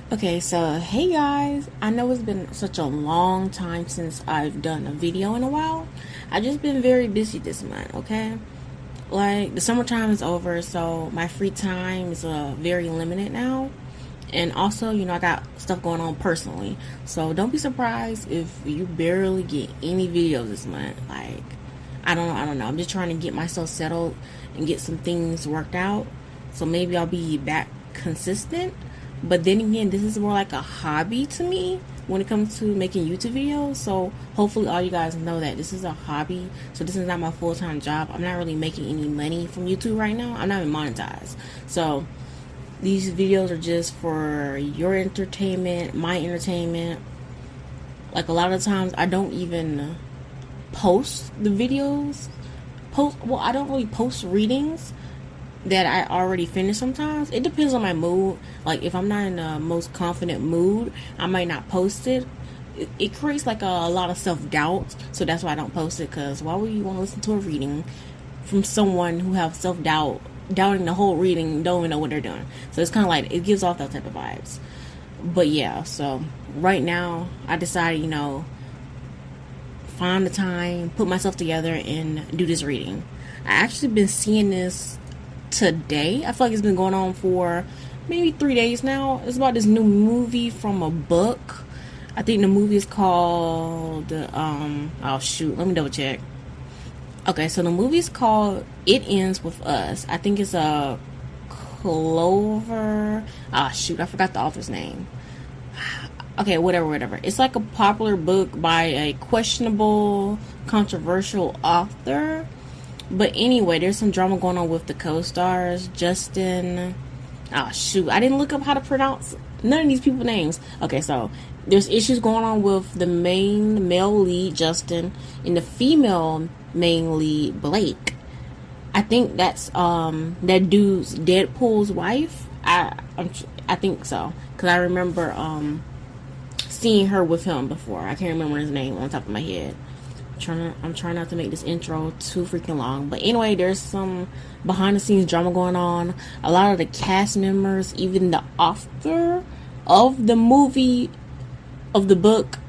Okay, so hey guys, I know it's been such a long time since I've done a video in a while. I've just been very busy this month, okay? Like, the summertime is over, so my free time is very limited now. And also, I got stuff going on personally. So don't be surprised if you barely get any videos this month. Like, I don't know. I'm just trying to get myself settled and get some things worked out. So maybe I'll be back consistent. But then again, this is more like a hobby to me when it comes to making YouTube videos. So hopefully all you guys know that this is a hobby. So this is not my full-time job. I'm not really making any money from YouTube right now. I'm not even monetized. So these videos are just for your entertainment, my entertainment. Like, a lot of times I don't even post the videos. I don't really post readings that I already finished sometimes. It depends on my mood. Like, if I'm not in the most confident mood, I might not post it. It creates like a lot of self-doubt, so that's why I don't post it, because why would you want to listen to a reading from someone who have self-doubt, doubting the whole reading, don't even know what they're doing? So it's kind of like, it gives off that type of vibes. But yeah, so right now I decided, find the time, put myself together and do this reading. I actually been seeing this today. I feel like it's been going on for maybe 3 days now. It's about this new movie from a book. I think the movie is called oh shoot, let me double check. Okay, so the movie is called It Ends With Us. I think it's a Clover. Ah shoot, I forgot the author's name. Okay, whatever. It's like a popular book by a questionable, controversial author. But anyway, there's some drama going on with the co-stars. Justin. Oh, shoot. I didn't look up how to pronounce none of these people's names. Okay, so there's issues going on with the main male lead, Justin, and the female main lead, Blake. I think that's that dude's Deadpool's wife. I think so, because I remember seeing her with him before. I can't remember his name on top of my head. I'm trying not to make this intro too freaking long. But anyway, there's some behind the scenes drama going on. A lot of the cast members, even the author of the movie, of the book,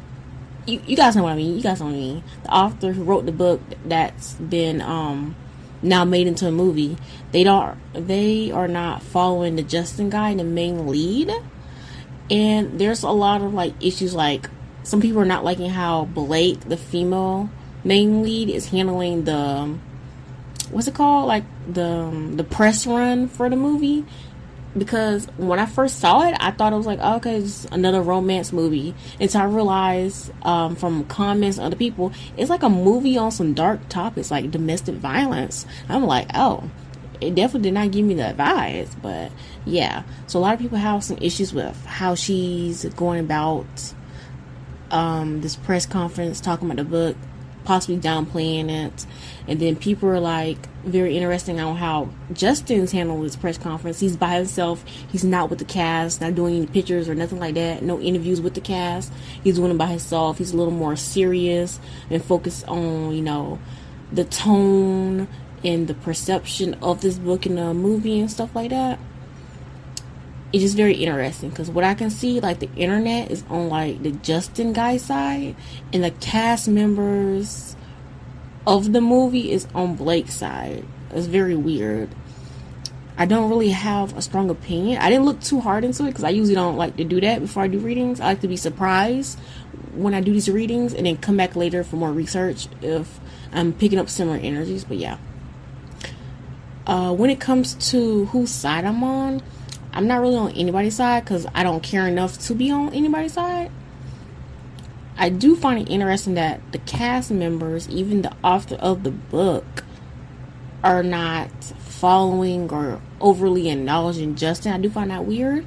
you guys know what I mean. The author who wrote the book that's been now made into a movie, they are not following the Justin guy, the main lead. And there's a lot of like issues, like some people are not liking how Blake, the female main lead, is handling the, what's it called, like the press run for the movie. Because when I first saw it, I thought it was like, oh, okay, it's another romance movie. Until I realized from comments and other people, it's like a movie on some dark topics like domestic violence. I'm like, oh, it definitely did not give me that vibes. But yeah, so a lot of people have some issues with how she's going about this press conference, talking about the book, possibly downplaying it. And then people are like very interesting on how Justin's handled this press conference. He's by himself. He's not with the cast, not doing any pictures or nothing like that. No interviews with the cast. He's doing it by himself. He's a little more serious and focused on, the tone and the perception of this book in the movie and stuff like that. It's just very interesting, because what I can see, like, the internet is on like the Justin guy's side, and the cast members of the movie is on Blake's side. It's very weird. I don't really have a strong opinion. I didn't look too hard into it, because I usually don't like to do that before I do readings. I like to be surprised when I do these readings and then come back later for more research if I'm picking up similar energies. But yeah, when it comes to whose side I'm on, I'm not really on anybody's side, because I don't care enough to be on anybody's side. I do find it interesting that the cast members, even the author of the book, are not following or overly acknowledging Justin. I do find that weird.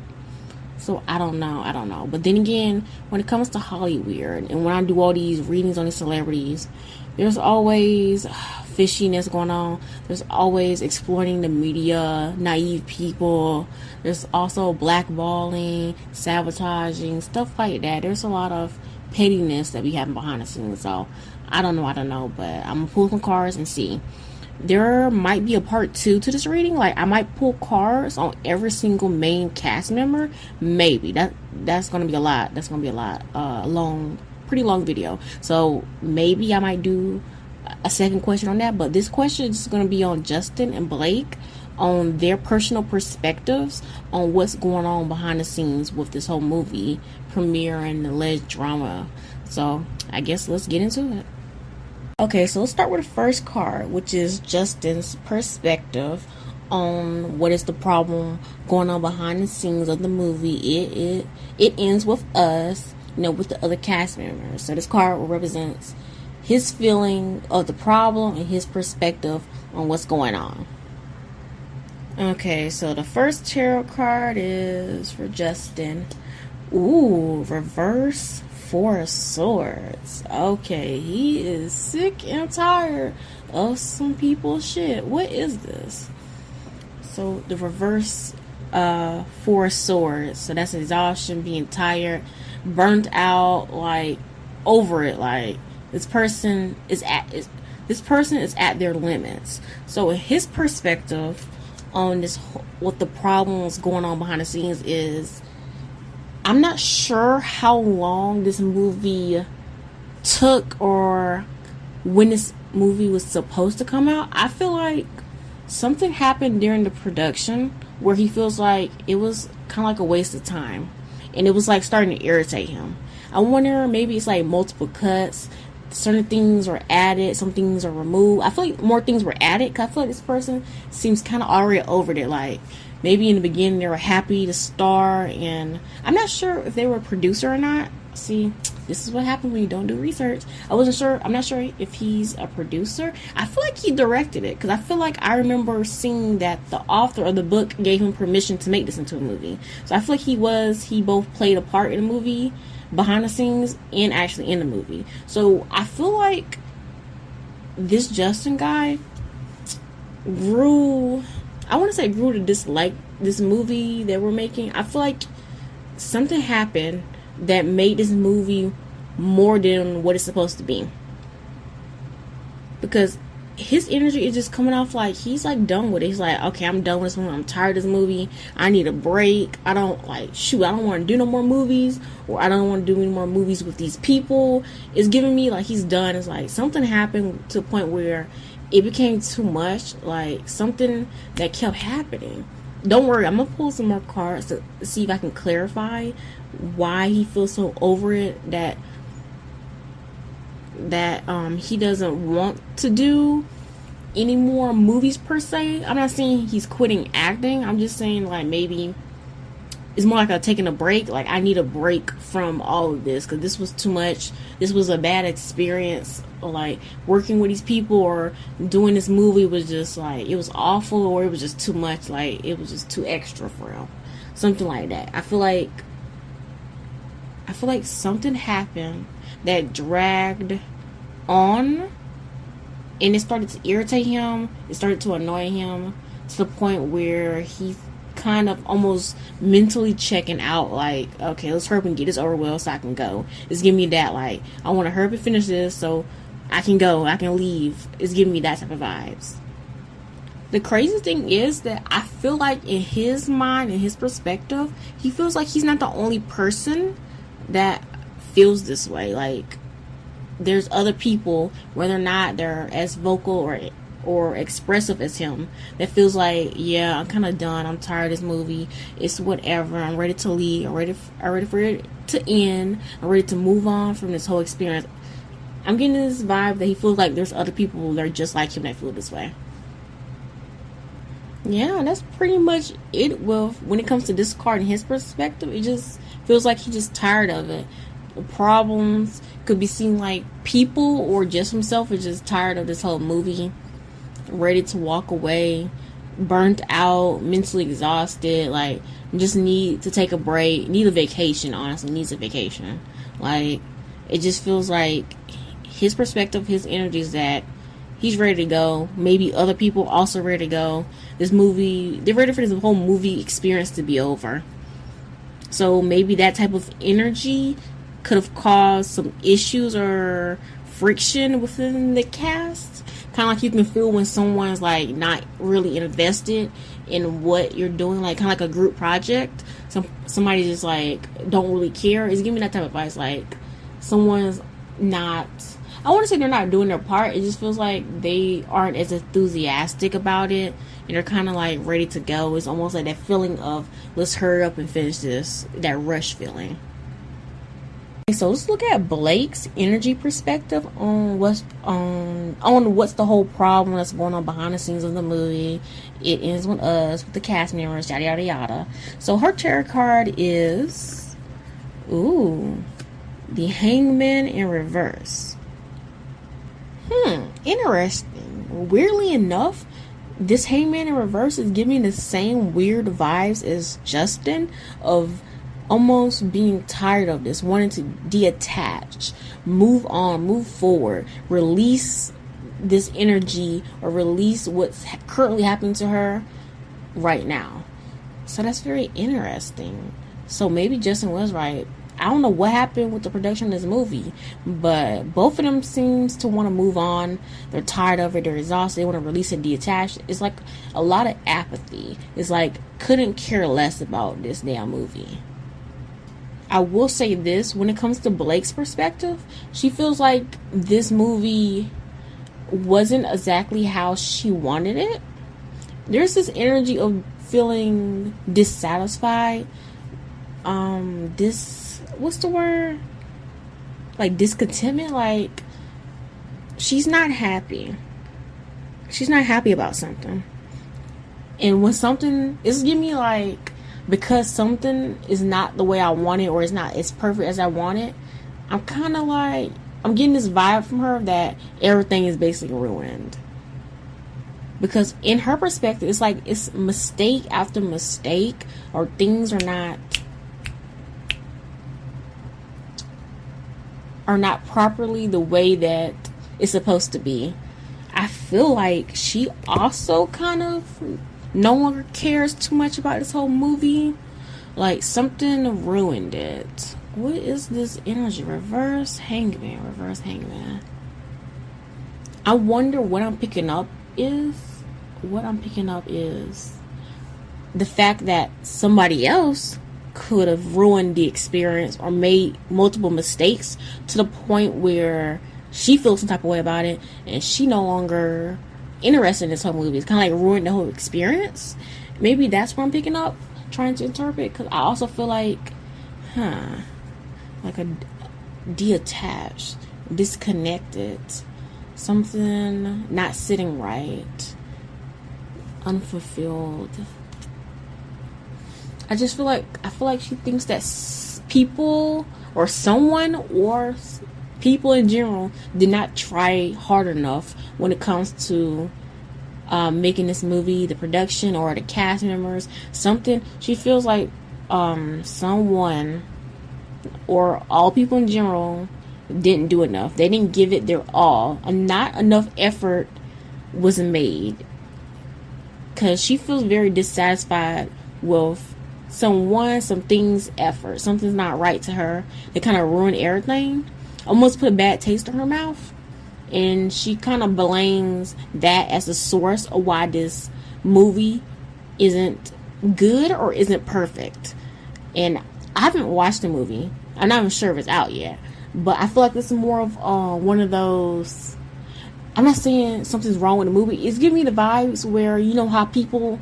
So I don't know. But then again, when it comes to Hollywood, and when I do all these readings on these celebrities, there's always fishiness going on. There's always exploiting the media, naive people. There's also blackballing, sabotaging, stuff like that. There's a lot of pettiness that we have behind the scenes. So I don't know, but I'm gonna pull some cards and see. there might be a part 2 to this reading. Like, I might pull cards on every single main cast member. Maybe that's gonna be a lot. That's gonna be a lot. Pretty long video. So maybe I might do a second question on that. But this question is gonna be on Justin and Blake, on their personal perspectives on what's going on behind the scenes with this whole movie premiere and the alleged drama. So I guess let's get into it. Okay, so let's start with the first card, which is Justin's perspective on what is the problem going on behind the scenes of the movie. It ends with us, with the other cast members. So this card represents his feeling of the problem and his perspective on what's going on. Okay, so the first tarot card is for Justin. Ooh, reverse 4 of Swords. Okay, he is sick and tired of some people's shit. What is this? So the reverse 4 of Swords. So that's exhaustion, being tired, burnt out, like over it. Like this person is at their limits. So his perspective on this, what the problems going on behind the scenes is, I'm not sure how long this movie took or when this movie was supposed to come out. I feel like something happened during the production where he feels like it was kind of like a waste of time, and it was like starting to irritate him. I wonder, maybe it's like multiple cuts, certain things are added, some things are removed. I feel like more things were added because I feel like this person seems kind of already over it. Like, maybe in the beginning they were happy to star, and I'm not sure if they were a producer or not. See, this is what happens when you don't do research. I'm not sure if he's a producer. I feel like he directed it, because I feel like I remember seeing that the author of the book gave him permission to make this into a movie. So I feel like he both played a part in the movie, behind the scenes, and actually in the movie. So I feel like this Justin guy grew to dislike this movie that we're making. I feel like something happened that made this movie more than what it's supposed to be, because his energy is just coming off like he's like done with it. He's like, okay, I'm done with this movie. I'm tired of this movie. I need a break. I don't want to do no more movies, or I don't want to do any more movies with these people. It's giving me like he's done. It's like something happened to a point where it became too much, like something that kept happening. Don't worry, I'm gonna pull some more cards to see if I can clarify why he feels so over it, that he doesn't want to do any more movies per se. I'm not saying he's quitting acting. I'm just saying, like, maybe it's more like a taking a break. Like, I need a break from all of this because this was too much. This was a bad experience. Like, working with these people or doing this movie was just like, it was awful, or it was just too much. Like, it was just too extra for him. Something like that. I feel like something happened that dragged on, and it started to irritate him. It started to annoy him to the point where he kind of almost mentally checking out, like, okay, let's hurry up and get this over with so I can go. It's giving me that, like, I want to hurry up and finish this so I can go, I can leave. It's giving me that type of vibes. The crazy thing is that I feel like in his mind, in his perspective, he feels like he's not the only person that feels this way. Like, there's other people, whether or not they're as vocal or expressive as him, that feels like, yeah, I'm kind of done. I'm tired of this movie. It's whatever. I'm ready to leave. I'm ready for it to end. I'm ready to move on from this whole experience. I'm getting this vibe that he feels like there's other people that are just like him that feel this way. Yeah, that's pretty much it. Well, when it comes to this card and his perspective, it just feels like he's just tired of it. The problems could be seen like people or just himself is just tired of this whole movie, ready to walk away, burnt out, mentally exhausted, like just need to take a break, need a vacation, honestly, needs a vacation. Like, it just feels like his perspective, his energy is that he's ready to go. Maybe other people also ready to go. This movie, they're ready for this whole movie experience to be over. So maybe that type of energy could have caused some issues or friction within the cast. Kind of like you can feel when someone's like not really invested in what you're doing, like kind of like a group project. Somebody just like don't really care. It's giving me that type of advice. Like someone's not, I want to say they're not doing their part. It just feels like they aren't as enthusiastic about it, and they're kind of like ready to go. It's almost like that feeling of let's hurry up and finish this, that rush feeling. So let's look at Blake's energy perspective on what's the whole problem that's going on behind the scenes of the movie. It ends with us, with the cast members, yada yada yada. So her tarot card is the Hangman in reverse. Interesting. Weirdly enough, this Hangman in reverse is giving the same weird vibes as Justin, of almost being tired of this, wanting to detach, move on, move forward, release this energy, or release what's currently happening to her right now. So that's very interesting. So maybe Justin was right. I don't know what happened with the production of this movie, but both of them seems to want to move on. They're tired of it. They're exhausted. They want to release and detach. It's like a lot of apathy. It's like couldn't care less about this damn movie. I will say this, when it comes to Blake's perspective, she feels like this movie wasn't exactly how she wanted it. There's this energy of feeling dissatisfied. What's the word? Like discontentment. Like she's not happy. She's not happy about something. And when something is giving me like, because something is not the way I want it, or it's not as perfect as I want it, I'm kind of like, I'm getting this vibe from her that everything is basically ruined. Because in her perspective, it's like it's mistake after mistake, or things are not properly the way that it's supposed to be. I feel like she also kind of no longer cares too much about this whole movie. Like something ruined it. What is this energy? Reverse Hangman. Reverse Hangman. I wonder what I'm picking up is. What I'm picking up is the fact that somebody else could have ruined the experience or made multiple mistakes to the point where she feels some type of way about it, and she no longer interested in this whole movie. It's kind of like ruined the whole experience. Maybe that's what I'm picking up, trying to interpret, because I also feel like like a detached, disconnected, something not sitting right, unfulfilled. I feel like she thinks that people or someone or people in general did not try hard enough when it comes to making this movie, the production or the cast members. Something she feels like someone or all people in general didn't do enough. They didn't give it their all, and not enough effort was made, because she feels very dissatisfied with some things effort. Something's not right to her. They kind of ruined everything, almost put a bad taste in her mouth, and she kind of blames that as the source of why this movie isn't good or isn't perfect. And I haven't watched the movie. I'm not even sure if it's out yet, but I feel like this is more of one of those, I'm not saying something's wrong with the movie. It's giving me the vibes where, you know how people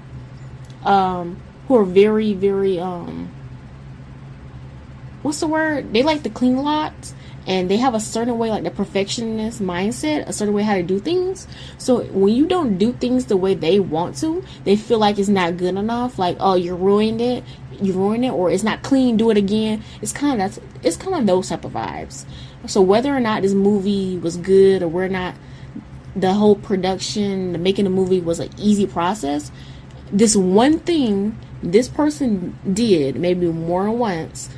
who are very, very what's the word? They like to clean a lot, and they have a certain way, like the perfectionist mindset, a certain way how to do things. So when you don't do things the way they want to, they feel like it's not good enough. Like, oh, you ruined it, or it's not clean, do it again. It's kind of those type of vibes. So whether or not this movie was good, or whether or not the whole production, the making the movie was an easy process, this one thing this person did, maybe more than once,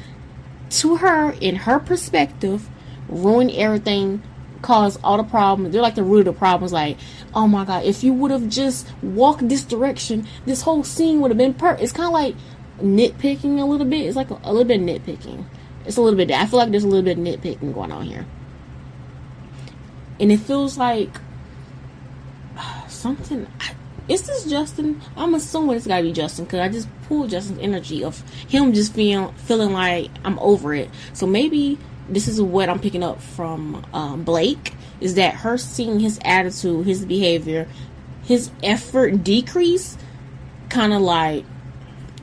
to her, in her perspective, ruined everything, caused all the problems. They're like the root of the problems. Like, oh my God, if you would have just walked this direction, this whole scene would have been perfect. It's kind of like nitpicking a little bit. It's like a little bit of nitpicking. It's a little bit. I feel like there's a little bit of nitpicking going on here, and it feels like something. Is this Justin? I'm assuming it's gotta be Justin because I just pulled Justin's energy of him just feeling like I'm over it. So maybe this is what I'm picking up from Blake, is that her seeing his attitude, his behavior, his effort decrease kind of like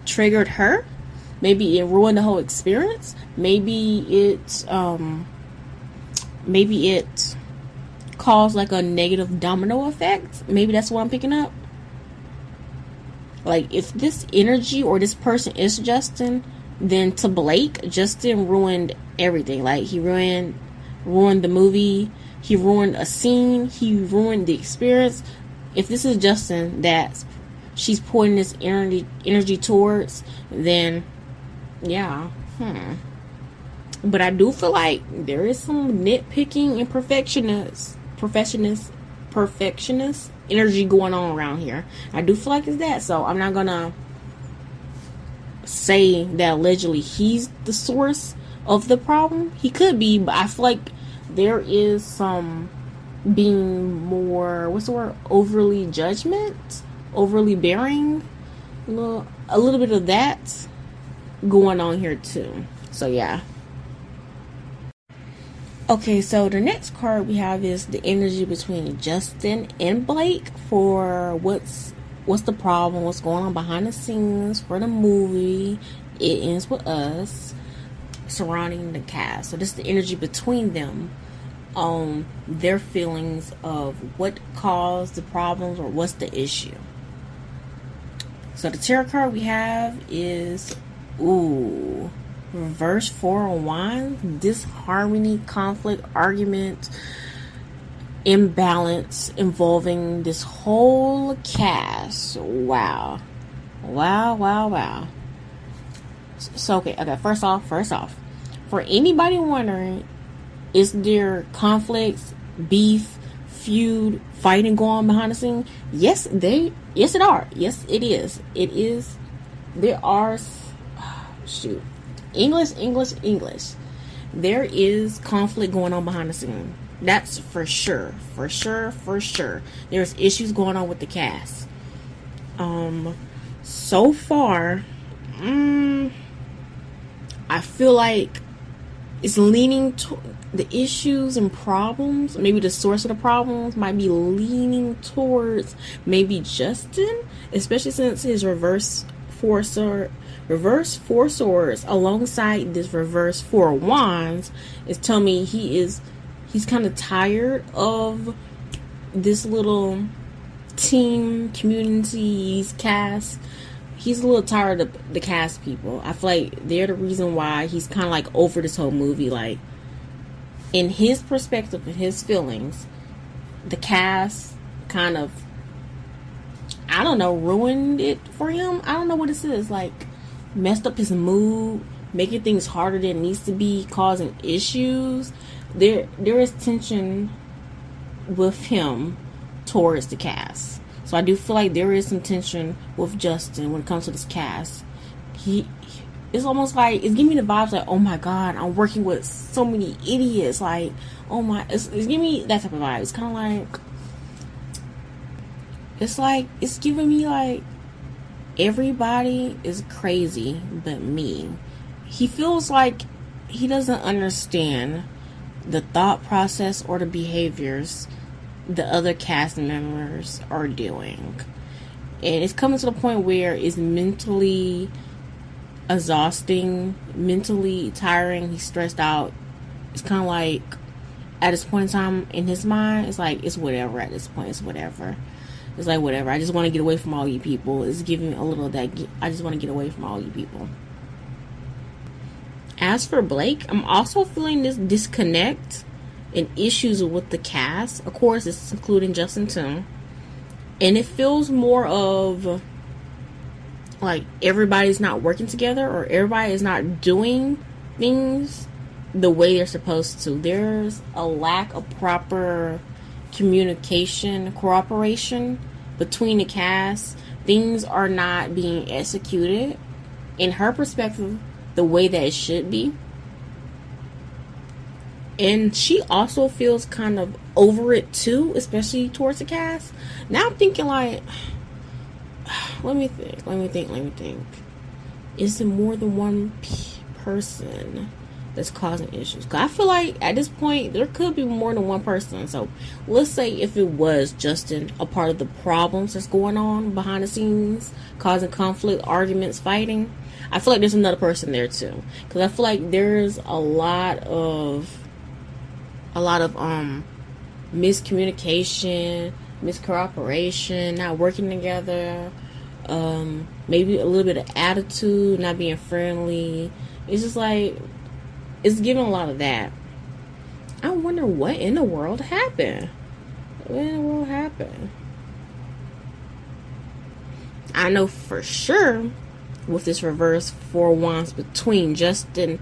triggered her. Maybe it ruined the whole experience. Maybe it caused like a negative domino effect. Maybe that's what I'm picking up. Like, if this energy or this person is Justin, then to Blake, Justin ruined everything. Like, he ruined the movie, he ruined a scene, he ruined the experience. If this is Justin that she's putting this energy towards, then yeah. But I do feel like there is some nitpicking and perfectionist energy going on around here. I do feel like it's that. So I'm not gonna say that allegedly he's the source of the problem. He could be, but I feel like there is some being more, what's the word, overly bearing, a little bit of that going on here too. So yeah. Okay, so the next card we have is the energy between Justin and Blake for what's the problem, what's going on behind the scenes for the movie. It ends with us surrounding the cast. So this is the energy between them, their feelings of what caused the problems or what's the issue. So the tarot card we have is Reverse 4 of Wands, disharmony, conflict, argument, imbalance involving this whole cast. Wow. So okay, first off, for anybody wondering, is there conflicts, beef, feud, fighting going on behind the scene? Yes, it is. There are, English. There is conflict going on behind the scene. That's for sure. There's issues going on with the cast. So far, I feel like it's leaning to the issues and problems. Maybe the source of the problems might be leaning towards maybe Justin, especially since his reverse four swords alongside this reverse 4 of Wands is telling me he's kind of tired of this little team, communities, cast. He's a little tired of the cast people. I feel like they're the reason why he's kind of like over this whole movie. Like, in his perspective and his feelings, the cast kind of, I don't know, ruined it for him. I don't know what this is. Like, messed up his mood, making things harder than it needs to be, causing issues. There is tension with him towards the cast. So I do feel like there is some tension with Justin when it comes to this cast. It's almost like, it's giving me the vibes like, oh my god, I'm working with so many idiots. Like, oh my, it's giving me that type of vibe. It's kind of like, it's giving me like, everybody is crazy but me. He feels like he doesn't understand the thought process or the behaviors the other cast members are doing. And it's coming to the point where it's mentally exhausting, mentally tiring. He's stressed out. It's kind of like, at this point in time in his mind, it's like, it's whatever at this point. It's whatever. It's like, whatever. I just want to get away from all you people. It's giving a little of that. I just want to get away from all you people. As for Blake, I'm also feeling this disconnect and issues with the cast. Of course, it's including Justin too. And it feels more of like everybody's not working together, or everybody is not doing things the way they're supposed to. There's a lack of proper communication, cooperation between the cast. Things are not being executed in her perspective the way that it should be. And she also feels kind of over it too, especially towards the cast. Now I'm thinking like, let me think. Is it more than one person that's causing issues? Because I feel like at this point there could be more than one person. So let's say if it was Justin a part of the problems that's going on behind the scenes, causing conflict, arguments, fighting, I feel like there's another person there too. Because I feel like there's a lot of miscommunication, miscooperation, not working together, maybe a little bit of attitude, not being friendly. It's just like, it's giving a lot of that. I wonder what in the world happened. I know for sure with this reverse 4 wands between Justin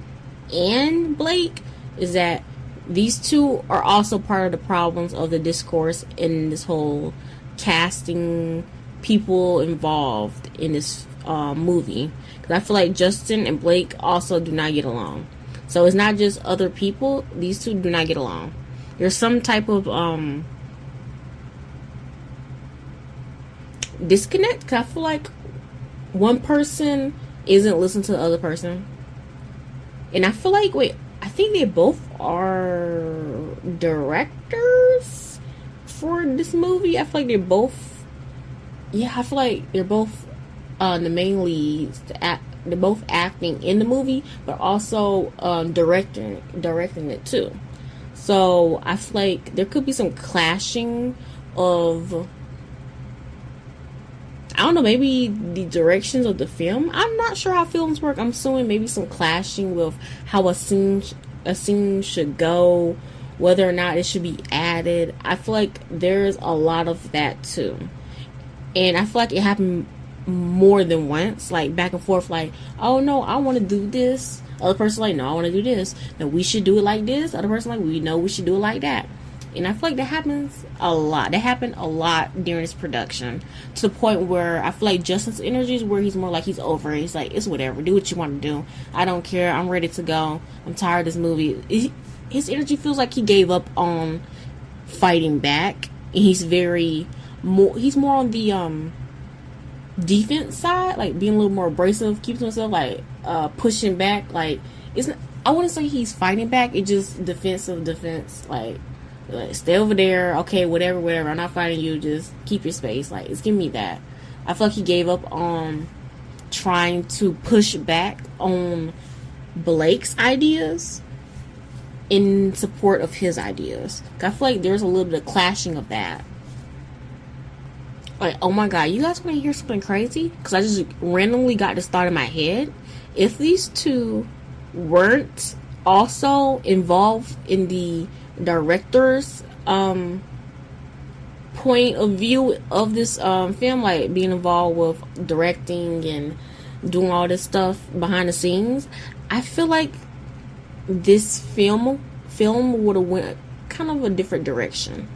and Blake is that these two are also part of the problems of the discourse in this whole casting people involved in this movie. Because I feel like Justin and Blake also do not get along. So it's not just other people. These two do not get along. There's some type of disconnect. Because I feel like one person isn't listening to the other person. And I feel like, I think they both are directors for this movie. I feel like they're both, I feel like they're both the main leads. They're both acting in the movie, but also directing it too. So I feel like there could be some clashing of, I don't know, maybe the directions of the film. I'm not sure how films work. I'm assuming maybe some clashing with how a scene should go, whether or not it should be added. I feel like there's a lot of that too. And I feel like it happened more than once, like back and forth, like, oh no, I want to do this. Other person like, no, I want to do this. No, we should do it like this. Other person like, we know we should do it like that. And I feel like that happens a lot. That happened a lot during this production, to the point where I feel like Justin's energy is where he's more like he's over it. He's like, it's whatever. Do what you want to do. I don't care. I'm ready to go. I'm tired of this movie. His energy feels like he gave up on fighting back. And he's more on the defense side, like being a little more abrasive, keeping himself like pushing back. Like, I wouldn't say he's fighting back. It's just defense, like stay over there, okay, whatever, I'm not fighting you, just keep your space. Like, it's giving me that. I feel like he gave up on trying to push back on Blake's ideas in support of his ideas. I feel like there's a little bit of clashing of that. Like, oh my god, you guys want to hear something crazy? Because I just randomly got this thought in my head. If these two weren't also involved in the director's point of view of this film, like being involved with directing and doing all this stuff behind the scenes, I feel like this film would have went kind of a different direction.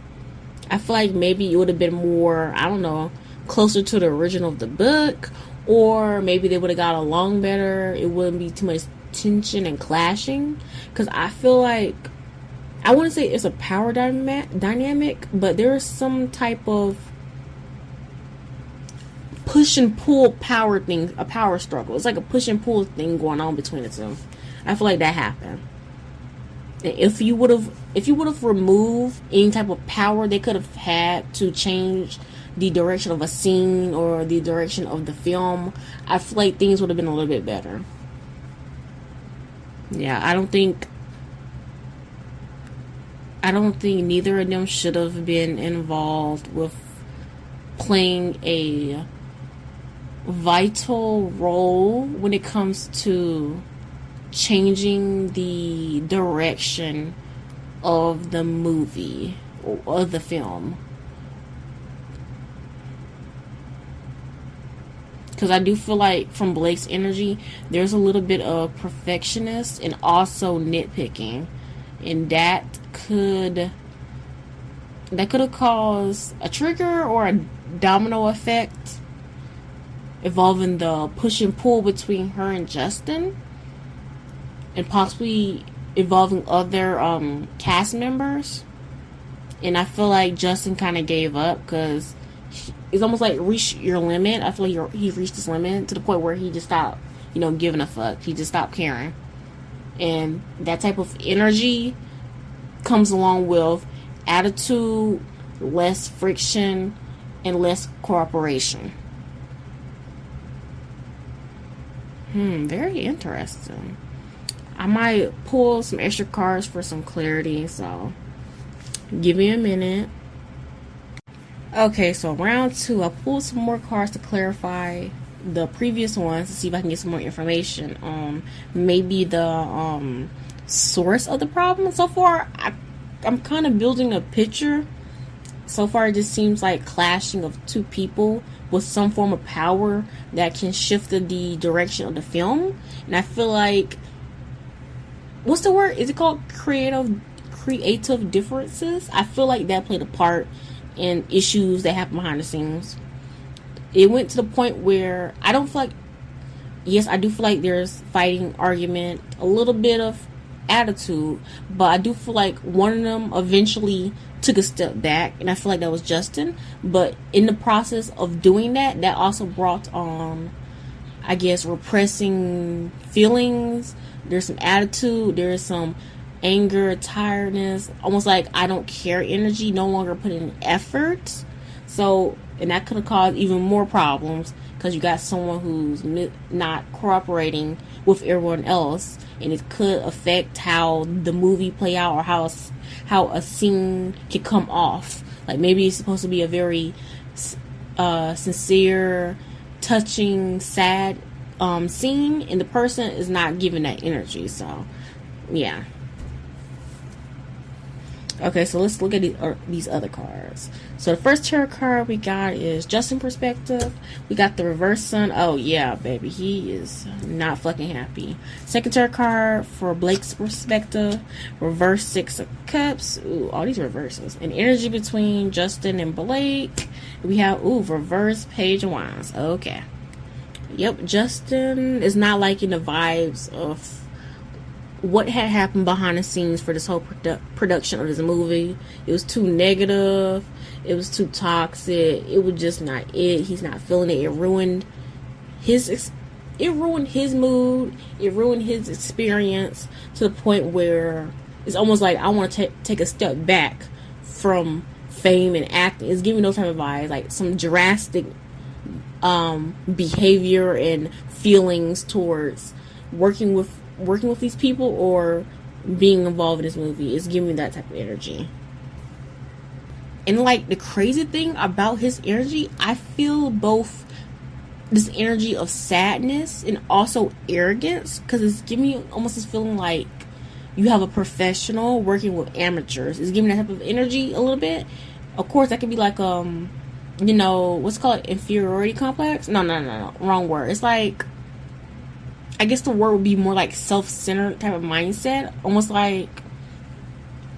I feel like maybe it would have been more, I don't know, closer to the original of the book, or maybe they would have got along better. It wouldn't be too much tension and clashing, because I feel like, I wouldn't say it's a power dynamic, but there is some type of push and pull power thing, a power struggle. It's like a push and pull thing going on between the two. I feel like that happened. And if you would have removed any type of power they could have had to change the direction of a scene or the direction of the film, I feel like things would have been a little bit better. Yeah, I don't think neither of them should have been involved with playing a vital role when it comes to changing the direction of the movie or the film. Because I do feel like from Blake's energy, there's a little bit of perfectionist and also nitpicking. And that could have caused a trigger or a domino effect involving the push and pull between her and Justin, and possibly involving other cast members, and I feel like Justin kind of gave up because it's almost like reach your limit. I feel like he reached his limit to the point where he just stopped, giving a fuck. He just stopped caring, and that type of energy comes along with attitude, less friction, and less cooperation. Very interesting. I might pull some extra cards for some clarity, so give me a minute. Okay, so round 2, I pulled some more cards to clarify the previous ones to see if I can get some more information on maybe the source of the problem. So far, I'm kind of building a picture. So far, it just seems like clashing of two people with some form of power that can shift the direction of the film. And I feel like, what's the word? Is it called creative differences? I feel like that played a part in issues that happen behind the scenes. It went to the point where I don't feel like, yes, I do feel like there's fighting, argument, a little bit of attitude, but I do feel like one of them eventually took a step back, and I feel like that was Justin. But in the process of doing that also brought on, I guess, repressing feelings. There's some attitude, there's some anger, tiredness, almost like I don't care energy, no longer put in effort. So, and that could have caused even more problems because you got someone who's not cooperating with everyone else, and it could affect how the movie play out or how a scene can come off. Like maybe it's supposed to be a very sincere, touching, sad scene, and the person is not giving that energy. So, yeah. Okay, so let's look at these other cards. So the first tarot card we got is Justin perspective. We got the reverse sun. Oh yeah, baby, he is not fucking happy. Second tarot card for Blake's perspective, reverse 6 of cups. Ooh, all these reverses. And energy between Justin and Blake. We have reverse page of wands. Okay. Yep, Justin is not liking the vibes of what had happened behind the scenes for this whole production of this movie. It was too negative. It was too toxic. It was just not it. He's not feeling it. It ruined his mood. It ruined his experience to the point where it's almost like I want to take a step back from fame and acting. It's giving those type of vibes, like some drastic behavior and feelings towards working with these people or being involved in this movie. Is giving me that type of energy. And like the crazy thing about his energy, I feel both this energy of sadness and also arrogance, because it's giving me almost this feeling like you have a professional working with amateurs. It's giving me that type of energy a little bit. Of course, that could be like what's called inferiority complex. No, wrong word. It's like, I guess the word would be more like self-centered type of mindset. Almost like,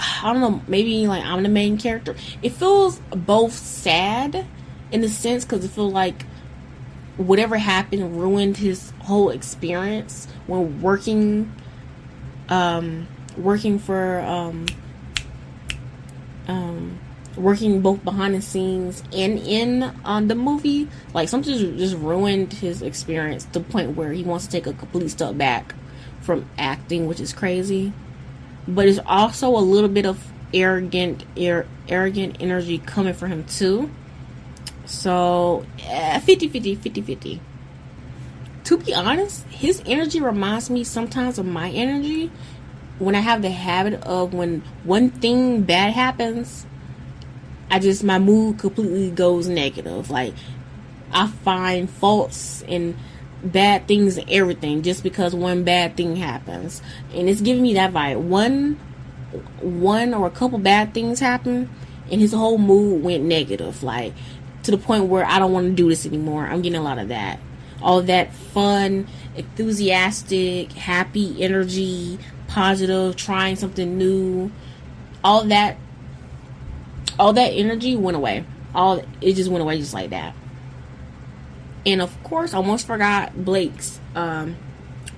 I don't know, maybe like I'm the main character. It feels both sad in the sense because it feels like whatever happened ruined his whole experience when working both behind the scenes and in the movie. Like something just ruined his experience to the point where he wants to take a complete step back from acting, which is crazy. But it's also a little bit of arrogant energy coming from him too. So 50-50. To be honest, his energy reminds me sometimes of my energy when I have the habit of when one thing bad happens, my mood completely goes negative. Like I find faults and bad things in everything just because one bad thing happens, and it's giving me that vibe. One or a couple bad things happen, and his whole mood went negative, like to the point where I don't want to do this anymore. I'm getting a lot of that, all of that fun, enthusiastic, happy energy, positive, trying something new. All that energy went away. It just went away just like that. And of course, I almost forgot Blake's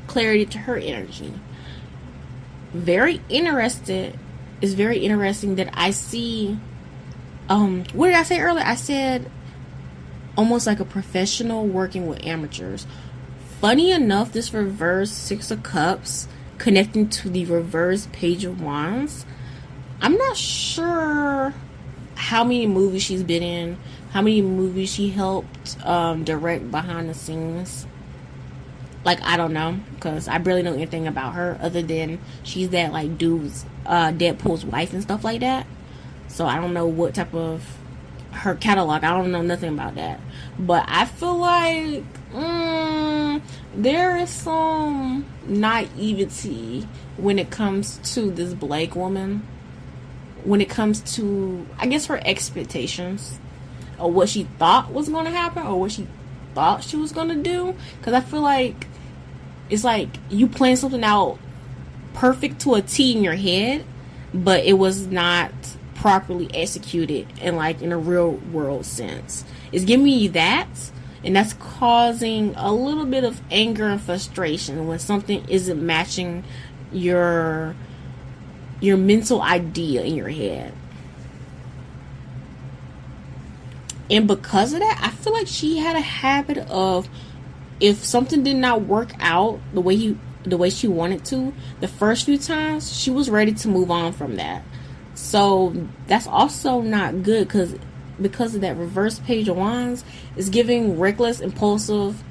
clarity to her energy. very interested. It's very interesting that I see. What did I say earlier? I said almost like a professional working with amateurs. Funny enough, this reverse Six of Cups connecting to the reverse Page of Wands. I'm not sure how many movies she's been in, how many movies she helped direct behind the scenes. Like, I don't know, because I barely know anything about her other than she's that, like, dude's, Deadpool's wife and stuff like that. So I don't know what type of her catalog. I don't know nothing about that. But I feel like there is some naivety when it comes to this Blake woman. When it comes to, I guess, her expectations of what she thought was going to happen or what she thought she was going to do. Because I feel like it's like you plan something out perfect to a T in your head, but it was not properly executed in a real world sense. It's giving me that, and that's causing a little bit of anger and frustration when something isn't matching your mental idea in your head. And because of that, I feel like she had a habit of, if something did not work out the way she wanted to, the first few times, she was ready to move on from that. So that's also not good, because of that reverse Page of Wands is giving reckless, impulsive,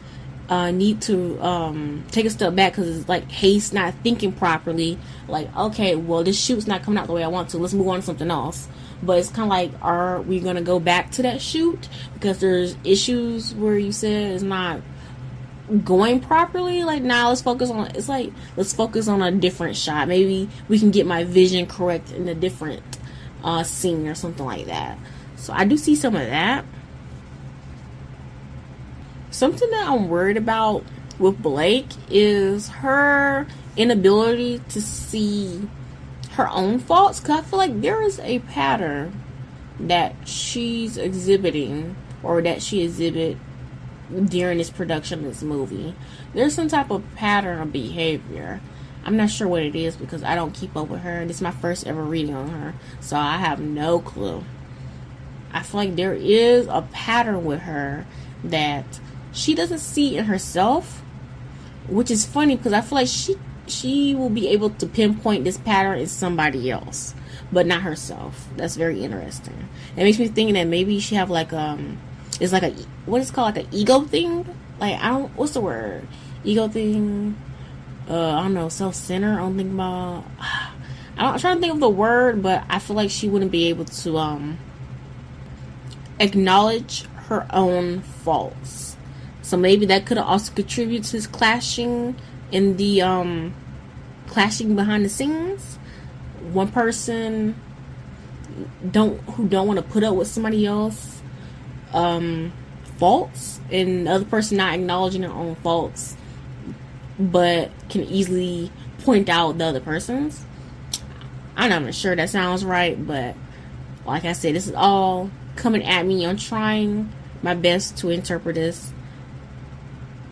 need to take a step back, because it's like haste, not thinking properly. Like, okay, well, this shoot's not coming out the way I want to. Let's move on to something else. But it's kind of like, are we going to go back to that shoot because there's issues where you said it's not going properly? Like, now let's focus on a different shot. Maybe we can get my vision correct in a different scene or something like that. So I do see some of that. Something that I'm worried about with Blake is her inability to see her own faults, because I feel like there is a pattern that she's exhibiting, or that she exhibited during this production of this movie. There's some type of pattern of behavior. I'm not sure what it is, because I don't keep up with her. This is my first ever reading on her, so I have no clue. I feel like there is a pattern with her that she doesn't see in herself, which is funny, because I feel like she will be able to pinpoint this pattern in somebody else, but not herself. That's very interesting. It makes me think that maybe she have it's like what is it called, like an ego thing? Like, what's the word? Ego thing? I don't know, self-centered. I don't think about. I'm trying to think of the word, but I feel like she wouldn't be able to acknowledge her own faults. So maybe that could also contribute to this clashing in the clashing behind the scenes. One person who don't want to put up with somebody else faults, and the other person not acknowledging their own faults, but can easily point out the other person's. I'm not sure that sounds right, but like I said, this is all coming at me. I'm trying my best to interpret this.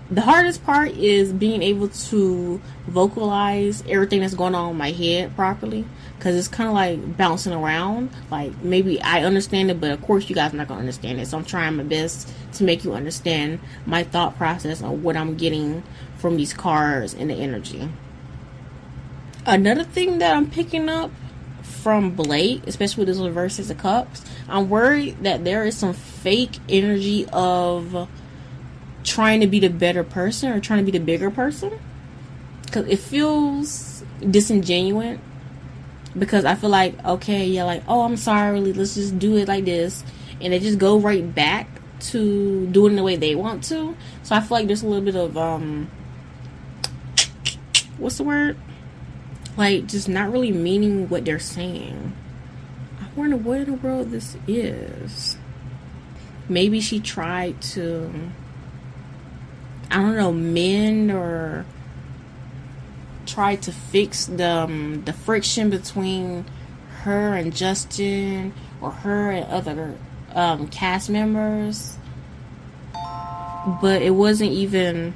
The hardest part is being able to vocalize everything that's going on in my head properly, because it's kind of like bouncing around. Like, maybe I understand it, but of course you guys are not going to understand it. So I'm trying my best to make you understand my thought process on what I'm getting from these cards and the energy. Another thing that I'm picking up from Blake, especially with this reverse Six of Cups, I'm worried that there is some fake energy of trying to be the better person or trying to be the bigger person, because it feels disingenuous. Because I feel like, okay, yeah, like, oh, I'm sorry, let's just do it like this, and they just go right back to doing the way they want to. So I feel like there's a little bit of what's the word, like, just not really meaning what they're saying. I wonder what in the world this is. Maybe she tried to, I don't know, mend or try to fix the friction between her and Justin, or her and other cast members, but it wasn't even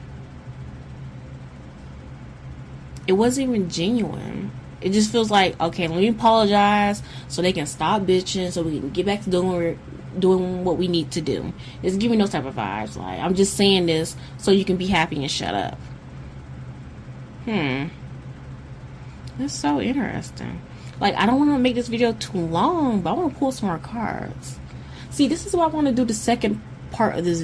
genuine. It just feels like, okay, let me apologize so they can stop bitching, so we can get back to doing what we need to do. It's giving those type of vibes. Like, I'm just saying this so you can be happy and shut up. That's so interesting. Like, I don't want to make this video too long, but I want to pull some more cards. See, this is what I want to do the second part of this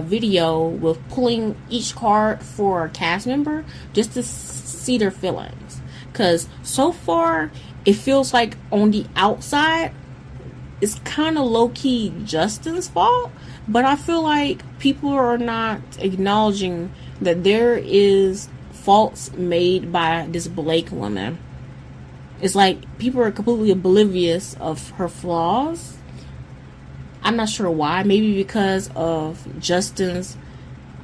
video, with pulling each card for a cast member just to see their feelings. Because so far, it feels like on the outside, it's kind of low-key Justin's fault. But I feel like people are not acknowledging that there is faults made by this Blake woman. It's like people are completely oblivious of her flaws. I'm not sure why. Maybe because of Justin's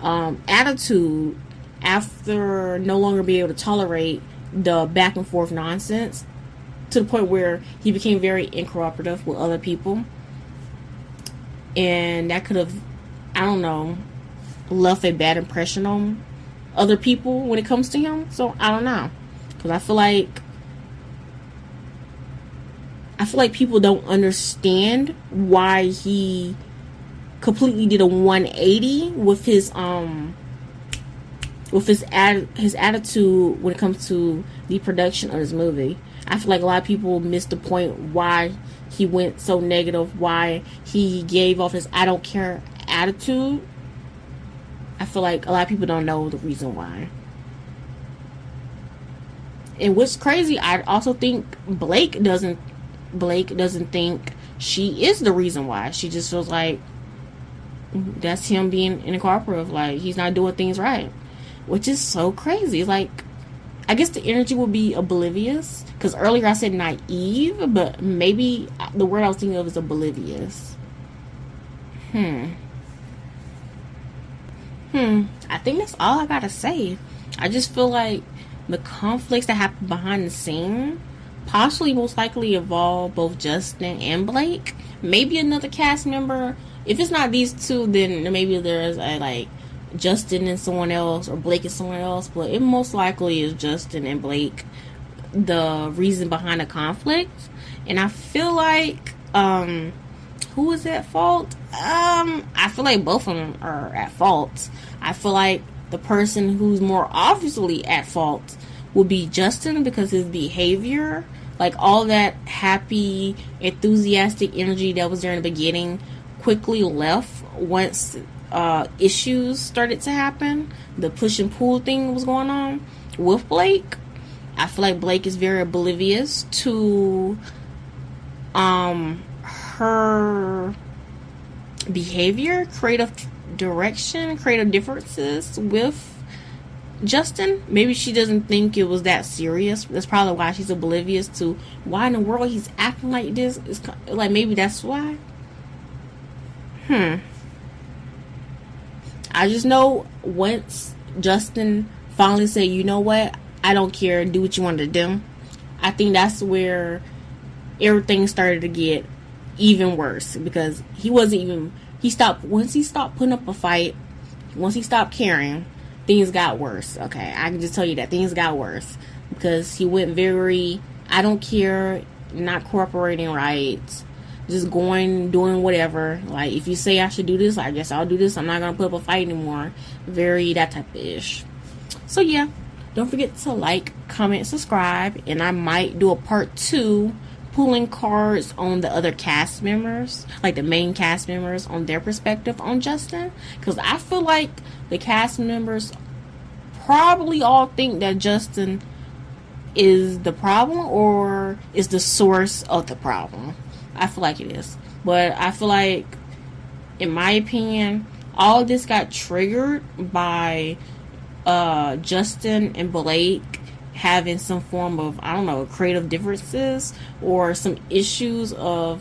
attitude after no longer being able to tolerate the back and forth nonsense, to the point where he became very incooperative with other people. And that could have, I don't know, left a bad impression on other people when it comes to him. So I don't know, because I feel like people don't understand why he completely did a 180 with his attitude when it comes to the production of this movie. I feel like a lot of people missed the point why he went so negative, why he gave off his I don't care attitude. I feel like a lot of people don't know the reason why. And what's crazy, I also think Blake doesn't think she is the reason why. She just feels like that's him being incooperative, like he's not doing things right, which is so crazy. Like, I guess the energy will be oblivious, because earlier I said naive, but maybe the word I was thinking of is oblivious. I think that's all I gotta say. I just feel like the conflicts that happen behind the scene possibly most likely involve both Justin and Blake. Maybe another cast member. If it's not these two, then maybe there's a, like, Justin and someone else, or Blake and someone else. But it most likely is Justin and Blake, the reason behind the conflict. And I feel like who is at fault? I feel like both of them are at fault. I feel like the person who's more obviously at fault would be Justin, because his behavior, like all that happy, enthusiastic energy that was there in the beginning, quickly left once issues started to happen. The push and pull thing was going on with Blake. I feel like Blake is very oblivious to her behavior, creative direction, creative differences with Justin. Maybe she doesn't think it was that serious. That's probably why she's oblivious to why in the world he's acting like this. It's like, maybe that's why. I just know once Justin finally said, you know what, I don't care, do what you want to do, I think that's where everything started to get even worse, because once he stopped putting up a fight, once he stopped caring, things got worse. Okay, I can just tell you that things got worse, because he went very I don't care, not cooperating right, just doing whatever. Like, if you say I should do this, I guess I'll do this. I'm not gonna put up a fight anymore. Very that type of ish. So yeah, don't forget to like, comment, subscribe, and I might do a part 2 pulling cards on the other cast members, like the main cast members, on their perspective on Justin, because I feel like the cast members probably all think that Justin is the problem or is the source of the problem. I feel like it is, but I feel like, in my opinion, all this got triggered by Justin and Blake having some form of, I don't know, creative differences, or some issues of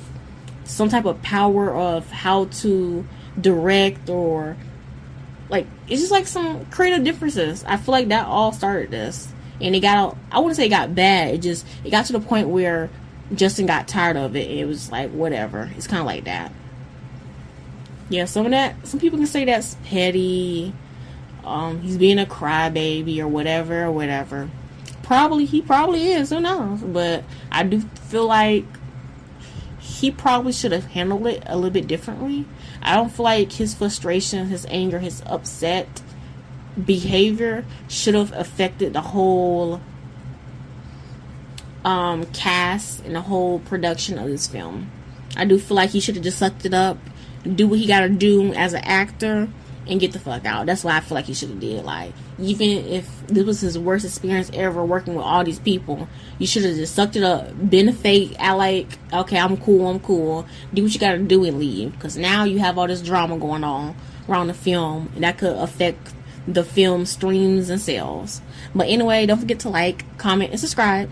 some type of power of how to direct, or like, it's just like some creative differences. I feel like that all started this, and it got, I wouldn't say it got bad, it got to the point where Justin got tired of it. It was like, whatever. It's kind of like that. Yeah, some people can say that's petty, he's being a crybaby or whatever. He probably is. Who knows? But I do feel like he probably should have handled it a little bit differently. I don't feel like his frustration, his anger, his upset behavior should have affected the whole cast and the whole production of this film. I do feel like he should have just sucked it up, do what he gotta do as an actor, and get the fuck out. That's what I feel like he should have did. Like, even if this was his worst experience ever working with all these people, you should have just sucked it up, been a fake, act like, okay, I'm cool, do what you gotta do and leave. Because now you have all this drama going on around the film, and that could affect the film streams and sales. But anyway, don't forget to like, comment, and subscribe.